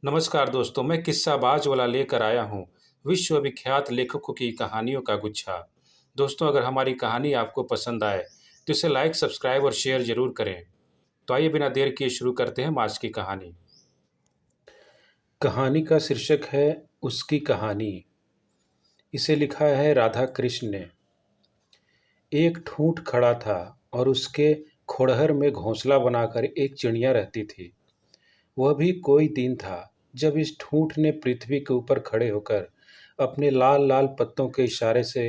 नमस्कार दोस्तों, मैं किस्साबाज वाला लेकर आया हूँ विश्व विख्यात लेखकों की कहानियों का गुच्छा। दोस्तों, अगर हमारी कहानी आपको पसंद आए तो इसे लाइक, सब्सक्राइब और शेयर जरूर करें। तो आइए बिना देर किए शुरू करते हैं आज की कहानी। कहानी का शीर्षक है उसकी कहानी। इसे लिखा है राधा कृष्ण ने। एक ठूंठ खड़ा था और उसके खोड़हर में घोंसला बनाकर एक चिड़िया रहती थी। वह भी कोई दिन था जब इस ठूंठ ने पृथ्वी के ऊपर खड़े होकर अपने लाल लाल पत्तों के इशारे से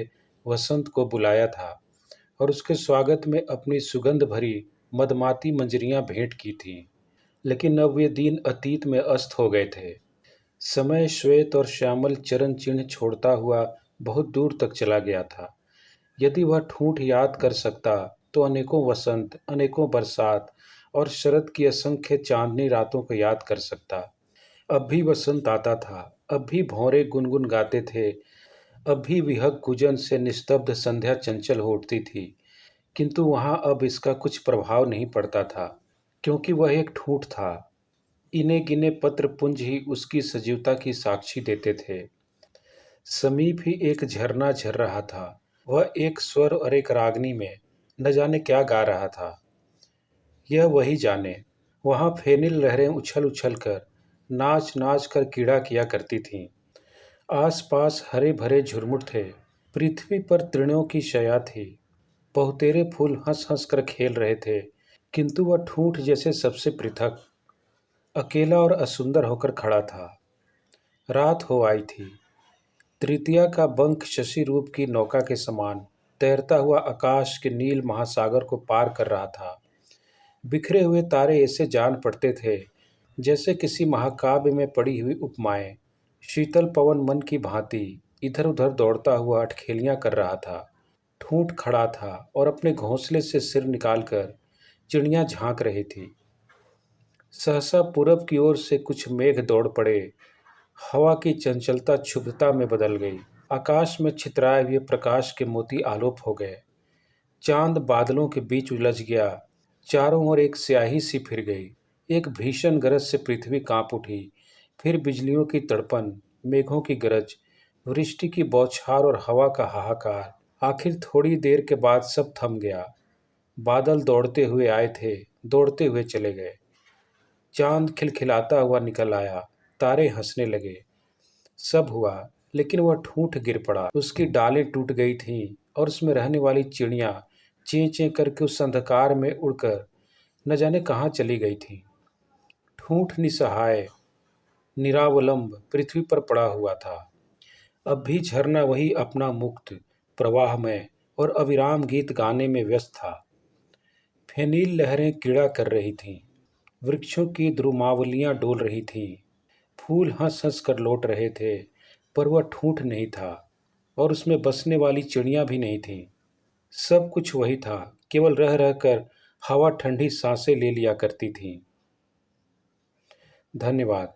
वसंत को बुलाया था और उसके स्वागत में अपनी सुगंध भरी मदमाती मंजरियां भेंट की थीं। लेकिन अब वे दिन अतीत में अस्त हो गए थे। समय श्वेत और श्यामल चरण चिन्ह छोड़ता हुआ बहुत दूर तक चला गया था। यदि वह ठूंठ याद कर सकता तो अनेकों वसंत, अनेकों बरसात और शरद की असंख्य चांदनी रातों को याद कर सकता। अब भी बसंत आता था, अब भी भौरे गुनगुन गाते थे, अब भी विहग गुजन से निस्तब्ध संध्या चंचल हो उठती थी। किंतु वहां अब इसका कुछ प्रभाव नहीं पड़ता था, क्योंकि वह एक ठूंठ था। इने गिने पत्र पुंज ही उसकी सजीवता की साक्षी देते थे। समीप ही एक झरना झर रहा था। वह एक स्वर और एक रागनी में न जाने क्या गा रहा था। यह वही जाने। वहां फेनिल लहरें उछल उछल कर, नाच नाच कर कीड़ा किया करती थीं। आसपास हरे भरे झुरमुट थे। पृथ्वी पर तृणों की शया थी। बहुतेरे फूल हंस हंस कर खेल रहे थे। किंतु वह ठूंठ जैसे सबसे पृथक, अकेला और असुंदर होकर खड़ा था। रात हो आई थी। तृतीया का बंक शशि रूप की नौका के समान तैरता हुआ आकाश के नील महासागर को पार कर रहा था। बिखरे हुए तारे ऐसे जान पड़ते थे जैसे किसी महाकाव्य में पड़ी हुई उपमाएं। शीतल पवन मन की भांति इधर उधर दौड़ता हुआ अटखेलियां कर रहा था। ठूंठ खड़ा था और अपने घोंसले से सिर निकालकर चिड़ियां झांक रही थी। सहसा पूरब की ओर से कुछ मेघ दौड़ पड़े। हवा की चंचलता क्षुब्धता में बदल गई। आकाश में छितराए हुए प्रकाश के मोती आलोप हो गए। चांद बादलों के बीच उलझ गया। चारों ओर एक स्याही सी फिर गई। एक भीषण गरज से पृथ्वी कांप उठी। फिर बिजलियों की तड़पन, मेघों की गरज, वृष्टि की बौछार और हवा का हाहाकार। आखिर थोड़ी देर के बाद सब थम गया। बादल दौड़ते हुए आए थे, दौड़ते हुए चले गए। चांद खिलखिलाता हुआ निकल आया। तारे हंसने लगे। सब हुआ, लेकिन वह ठूंठ गिर पड़ा। उसकी डालें टूट गई थीं और उसमें रहने वाली चिड़ियां चें चें करके उस अंधकार में उड़कर न जाने कहाँ चली गई थीं। ठूंठ निसहाय, निरावलंब पृथ्वी पर पड़ा हुआ था। अब भी झरना वही अपना मुक्त, प्रवाहमय और अविराम गीत गाने में व्यस्त था। फेनील लहरें कीड़ा कर रही थीं। वृक्षों की द्रुमावलियां डोल रही थीं। फूल हंस हंस कर लौट रहे थे, पर वह ठूंठ नहीं था और उसमें बसने वाली चिड़ियां भी नहीं थीं। सब कुछ वही था, केवल रह रह कर हवा ठंडी सांसें ले लिया करती थी। धन्यवाद।